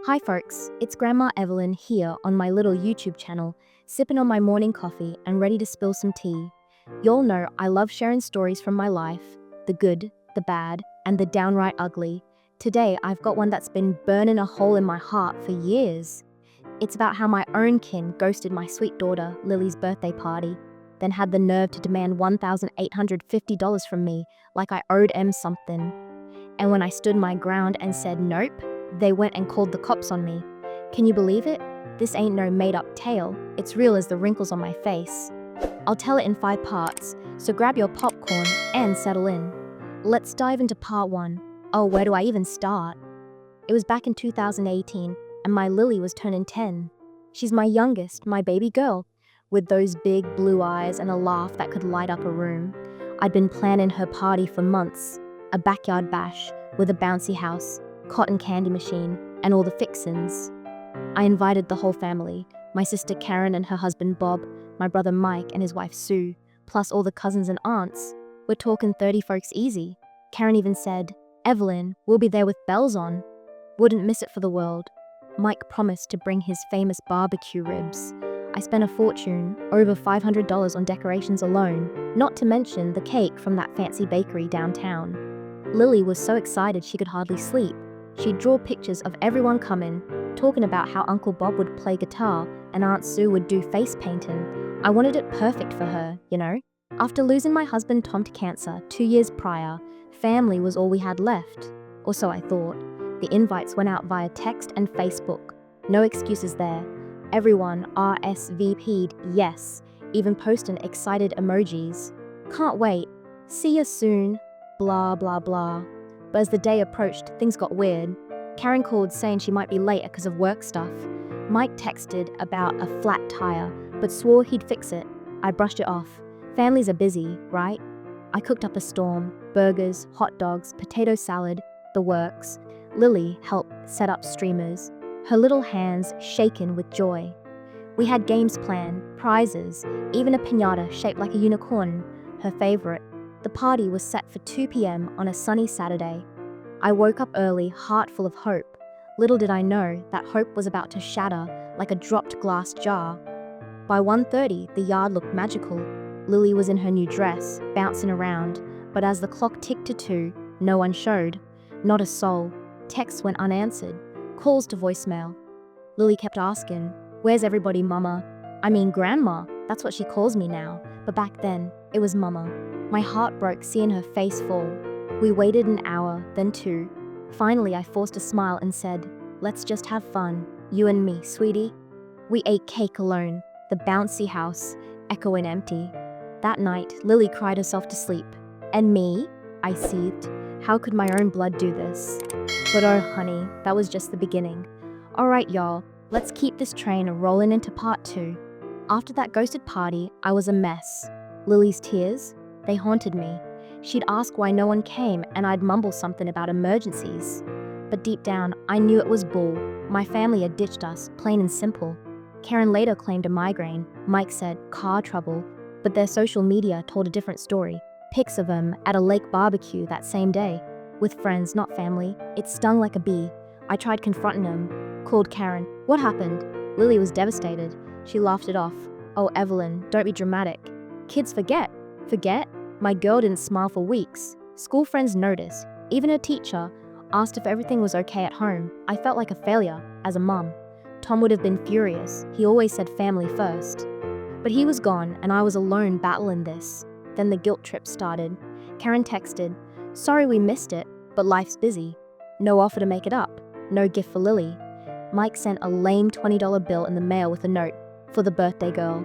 Hi folks, it's Grandma Evelyn here on my little YouTube channel, sipping on my morning coffee and ready to spill some tea. Y'all know I love sharing stories from my life, the good, the bad, and the downright ugly. Today I've got one that's been burning a hole in my heart for years. It's about how my own kin ghosted my sweet daughter Lily's birthday party, then had the nerve to demand $1,850 from me like I owed em something. And when I stood my ground and said nope, they went and called the cops on me. Can you believe it? This ain't no made-up tale. It's real as the wrinkles on my face. I'll tell it in 5 parts, so grab your popcorn and settle in. Let's dive into part 1. Oh, where do I even start? It was back in 2018, and my Lily was turning 10. She's my youngest, my baby girl, with those big blue eyes and a laugh that could light up a room. I'd been planning her party for months. A backyard bash with a bouncy house, cotton candy machine, and all the fixins. I invited the whole family, my sister Karen and her husband Bob, my brother Mike and his wife Sue, plus all the cousins and aunts. We're talking 30 folks easy. Karen even said, "Evelyn, we'll be there with bells on." Wouldn't miss it for the world. Mike promised to bring his famous barbecue ribs. I spent a fortune, over $500 on decorations alone, not to mention the cake from that fancy bakery downtown. Lily was so excited she could hardly sleep. She'd draw pictures of everyone coming, talking about how Uncle Bob would play guitar and Aunt Sue would do face painting. I wanted it perfect for her, you know? After losing my husband Tom to cancer 2 years prior, family was all we had left. Or so I thought. The invites went out via text and Facebook. No excuses there. Everyone RSVP'd yes, even posting excited emojis. Can't wait. See you soon. Blah, blah, blah. But as the day approached, things got weird. Karen called saying she might be late because of work stuff. Mike texted about a flat tire, but swore he'd fix it. I brushed it off. Families are busy, right? I cooked up a storm. Burgers, hot dogs, potato salad, the works. Lily helped set up streamers, her little hands shaken with joy. We had games planned, prizes, even a piñata shaped like a unicorn, her favorite. The party was set for 2 p.m. on a sunny Saturday. I woke up early, heart full of hope. Little did I know that hope was about to shatter like a dropped glass jar. By 1:30, the yard looked magical. Lily was in her new dress, bouncing around, but as the clock ticked to 2, no one showed. Not a soul. Texts went unanswered. Calls to voicemail. Lily kept asking, "Where's everybody, Mama?" I mean, Grandma. That's what she calls me now. But back then, it was Mama. My heart broke seeing her face fall. We waited an hour, then 2. Finally, I forced a smile and said, "Let's just have fun, you and me, sweetie." We ate cake alone, the bouncy house, echoing empty. That night, Lily cried herself to sleep. And me? I seethed. How could my own blood do this? But oh honey, that was just the beginning. Alright y'all, let's keep this train rolling into part 2. After that ghosted party, I was a mess. Lily's tears? They haunted me. She'd ask why no one came and I'd mumble something about emergencies. But deep down, I knew it was bull. My family had ditched us, plain and simple. Karen later claimed a migraine. Mike said car trouble. But their social media told a different story. Pics of them at a lake barbecue that same day. With friends, not family. It stung like a bee. I tried confronting them. Called Karen. What happened? Lily was devastated. She laughed it off. Oh, Evelyn, don't be dramatic. Kids forget. Forget? My girl didn't smile for weeks. School friends noticed. Even her teacher asked if everything was okay at home. I felt like a failure, as a mum. Tom would have been furious. He always said family first. But he was gone, and I was alone battling this. Then the guilt trip started. Karen texted, "Sorry we missed it, but life's busy." No offer to make it up. No gift for Lily. Mike sent a lame $20 bill in the mail with a note, "For the birthday girl."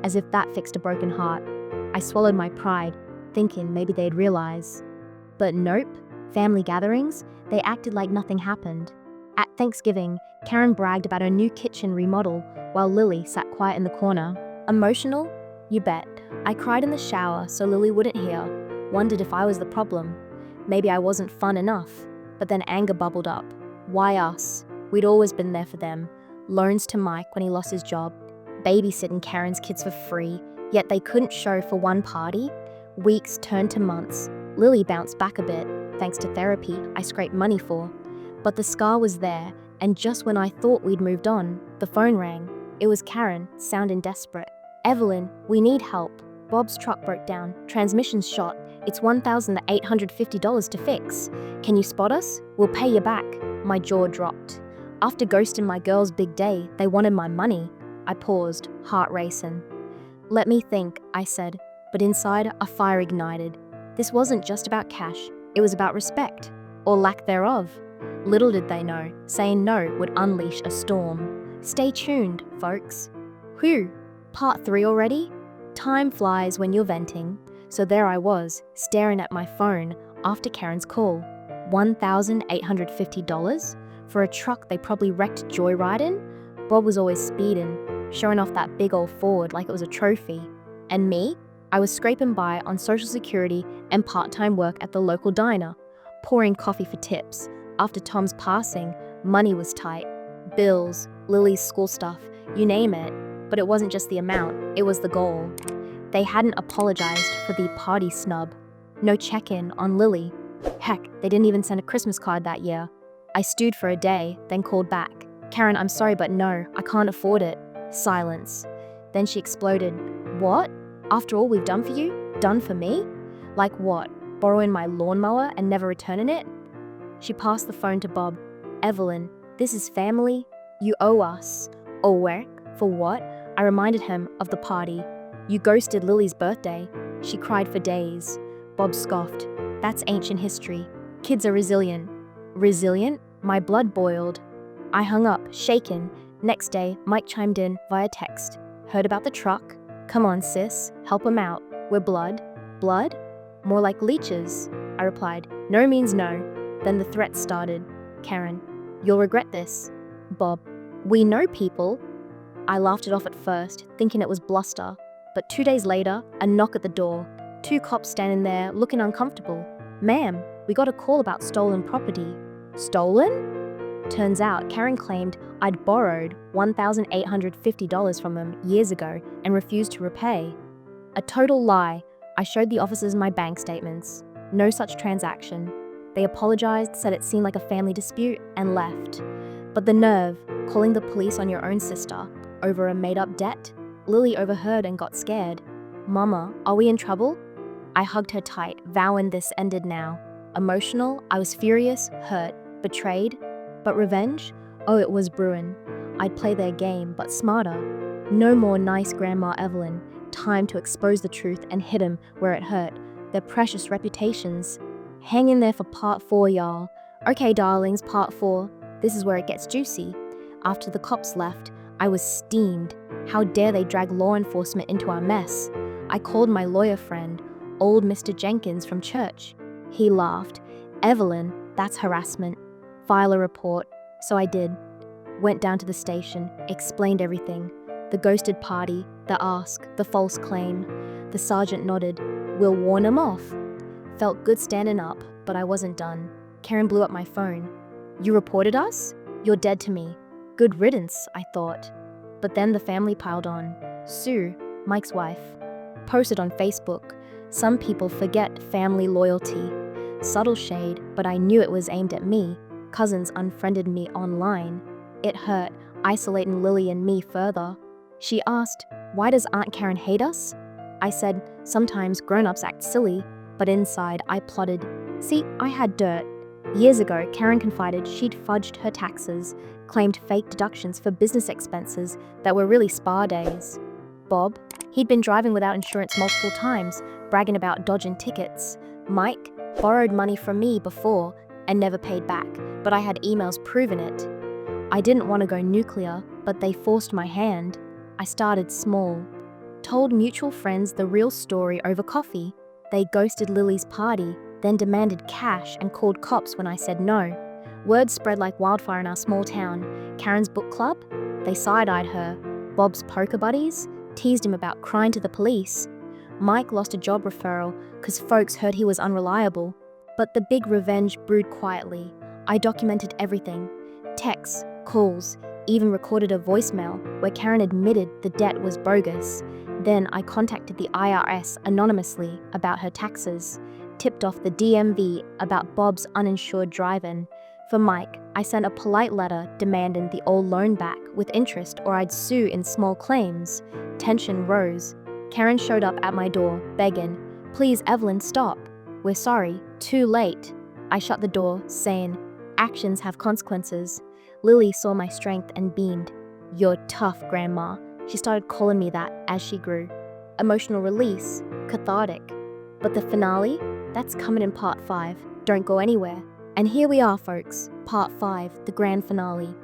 As if that fixed a broken heart. I swallowed my pride, thinking maybe they'd realize. But nope, family gatherings, they acted like nothing happened. At Thanksgiving, Karen bragged about her new kitchen remodel while Lily sat quiet in the corner. Emotional? You bet. I cried in the shower so Lily wouldn't hear, wondered if I was the problem. Maybe I wasn't fun enough. But then anger bubbled up. Why us? We'd always been there for them. Loans to Mike when he lost his job. Babysitting Karen's kids for free, yet they couldn't show for one party. Weeks turned to months. Lily bounced back a bit, thanks to therapy I scraped money for. But the scar was there, And just when I thought we'd moved on, the phone rang. It was Karen, sounding desperate. "Evelyn, we need help. Bob's truck broke down. Transmission's shot. It's $1,850 to fix. Can you spot us? We'll pay you back." My jaw dropped. After ghosting my girl's big day, they wanted my money. I paused, heart racing. "Let me think," I said, but inside a fire ignited. This wasn't just about cash, it was about respect, or lack thereof. Little did they know, saying no would unleash a storm. Stay tuned, folks. Whew, part 3 already? Time flies when you're venting. So there I was, staring at my phone after Karen's call. $1,850? For a truck they probably wrecked joyriding? Bob was always speeding, showing off that big old Ford like it was a trophy. And me? I was scraping by on Social Security and part-time work at the local diner, pouring coffee for tips. After Tom's passing, money was tight. Bills, Lily's school stuff, you name it. But it wasn't just the amount, it was the goal. They hadn't apologized for the party snub. No check-in on Lily. Heck, they didn't even send a Christmas card that year. I stewed for a day, then called back. "Karen, I'm sorry, but no, I can't afford it." Silence. Then she exploded. "What? After all we've done for you? Done for me? Like what? Borrowing my lawnmower and never returning it?" She passed the phone to Bob. "Evelyn, this is family. You owe us." "Oh, work? For what?" I reminded him of the party. "You ghosted Lily's birthday." She cried for days. Bob scoffed. "That's ancient history. Kids are resilient." Resilient? My blood boiled. I hung up, shaken. Next day, Mike chimed in via text. "Heard about the truck? Come on, sis, help him out. We're blood." "Blood? More like leeches." I replied. "No means no." Then the threats started. "Karen, you'll regret this." Bob, "We know people." I laughed it off at first, thinking it was bluster. But 2 days later, a knock at the door. 2 cops standing there, looking uncomfortable. "Ma'am, we got a call about stolen property." "Stolen?" Turns out Karen claimed I'd borrowed $1,850 from them years ago and refused to repay. A total lie. I showed the officers my bank statements. No such transaction. They apologized, said it seemed like a family dispute, and left. But the nerve, calling the police on your own sister over a made-up debt? Lily overheard and got scared. "Mama, are we in trouble?" I hugged her tight, vowing this ended now. Emotional, I was furious, hurt, betrayed. But revenge? Oh, it was brewing. I'd play their game, but smarter. No more nice Grandma Evelyn. Time to expose the truth and hit 'em where it hurt. Their precious reputations. Hang in there for part 4, y'all. Okay, darlings, part 4. This is where it gets juicy. After the cops left, I was steamed. How dare they drag law enforcement into our mess? I called my lawyer friend, old Mr. Jenkins from church. He laughed. "Evelyn, that's harassment. File a report." So I did. Went down to the station, explained everything. The ghosted party, the ask, the false claim. The sergeant nodded. "We'll warn 'em off." Felt good standing up, but I wasn't done. Karen blew up my phone. "You reported us? You're dead to me." Good riddance, I thought. But then the family piled on. Sue, Mike's wife, posted on Facebook. Some people forget family loyalty. Subtle shade, but I knew it was aimed at me. Cousins unfriended me online. It hurt, isolating Lily and me further. She asked, "Why does Aunt Karen hate us?" I said, "Sometimes grown-ups act silly," but inside I plotted. See, I had dirt. Years ago, Karen confided she'd fudged her taxes, claimed fake deductions for business expenses that were really spa days. Bob, he'd been driving without insurance multiple times, bragging about dodging tickets. Mike borrowed money from me before and never paid back, but I had emails proving it. I didn't want to go nuclear, but they forced my hand. I started small. Told mutual friends the real story over coffee. They ghosted Lily's party, then demanded cash and called cops when I said no. Word spread like wildfire in our small town. Karen's book club? They side-eyed her. Bob's poker buddies? Teased him about crying to the police. Mike lost a job referral because folks heard he was unreliable. But the big revenge brewed quietly. I documented everything. Texts, calls, even recorded a voicemail where Karen admitted the debt was bogus. Then I contacted the IRS anonymously about her taxes. Tipped off the DMV about Bob's uninsured driving. For Mike, I sent a polite letter demanding the old loan back with interest or I'd sue in small claims. Tension rose. Karen showed up at my door, begging, "Please, Evelyn, stop. We're sorry. Too late." I shut the door, saying, "Actions have consequences." Lily saw my strength and beamed. "You're tough, Grandma." She started calling me that as she grew. Emotional release, cathartic. But the finale? That's coming in part 5. Don't go anywhere. And here we are, folks, part 5, the grand finale.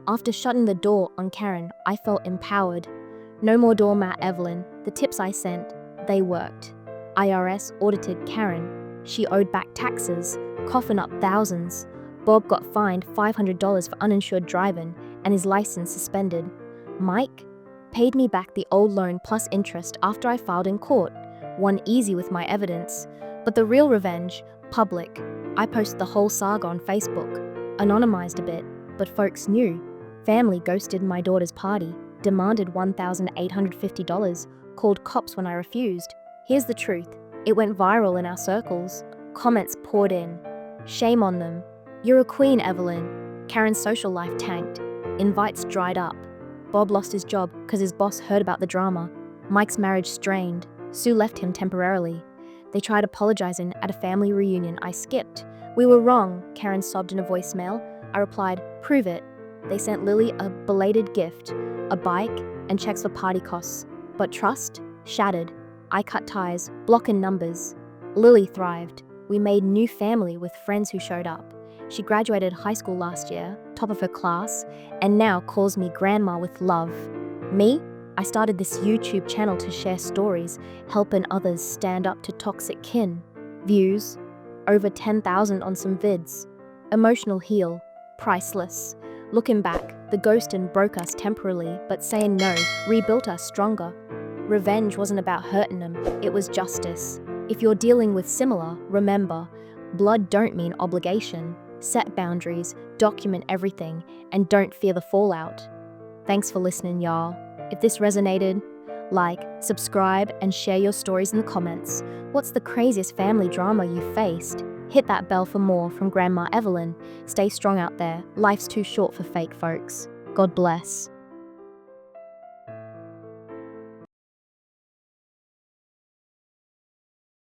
After shutting the door on Karen, I felt empowered. No more doormat Evelyn. The tips I sent, they worked. IRS audited Karen. She owed back taxes, coughing up thousands. Bob got fined $500 for uninsured driving and his license suspended. Mike paid me back the old loan plus interest after I filed in court. Won easy with my evidence. But the real revenge, public. I posted the whole saga on Facebook. Anonymized a bit, but folks knew. Family ghosted my daughter's party, demanded $1,850, called cops when I refused. Here's the truth. It went viral in our circles. Comments poured in. Shame on them. You're a queen, Evelyn. Karen's social life tanked. Invites dried up. Bob lost his job because his boss heard about the drama. Mike's marriage strained. Sue left him temporarily. They tried apologizing at a family reunion I skipped. "We were wrong," Karen sobbed in a voicemail. I replied, "Prove it." They sent Lily a belated gift, a bike, and checks for party costs. But trust? Shattered. I cut ties, blocking numbers. Lily thrived. We made new family with friends who showed up. She graduated high school last year, top of her class, and now calls me Grandma with love. Me? I started this YouTube channel to share stories, helping others stand up to toxic kin. Views? Over 10,000 on some vids. Emotional heal. Priceless. Looking back, the ghosting broke us temporarily, but saying no rebuilt us stronger. Revenge wasn't about hurting them, it was justice. If you're dealing with similar, remember, blood don't mean obligation. Set boundaries, document everything, and don't fear the fallout. Thanks for listening, y'all. If this resonated, like, subscribe, and share your stories in the comments. What's the craziest family drama you faced? Hit that bell for more from Grandma Evelyn. Stay strong out there. Life's too short for fake folks. God bless.